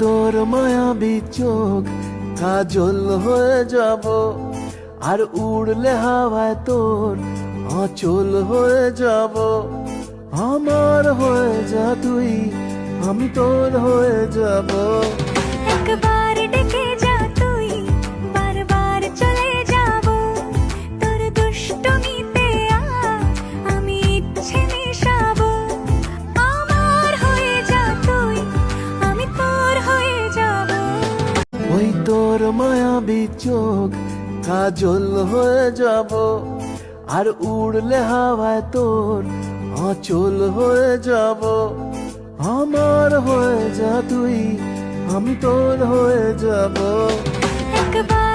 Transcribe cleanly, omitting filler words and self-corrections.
তোর মায়াবী চোখ কাজল হয়ে যাব, আর উড়লে হাওয়ায় তোর অচল হয়ে যাব। আমার হয়ে যা তুই, আমি তোর হয়ে যাব। একবার ডেকে যা তুই, বারবার চলে যাব। তোর দুষ্টমিতে আমি ইচ্ছে মিশাবো। আমার হয়ে যা তুই, আমি তোর হয়ে যাব। ওই তোর মায়াবী চোখ কাজল হয়ে যাব, আর উড়লে হাওয়ায় তোর অচল হয়ে যাব। আমার হয়ে যা তুই, আমি তোর হয়ে যাব। একবার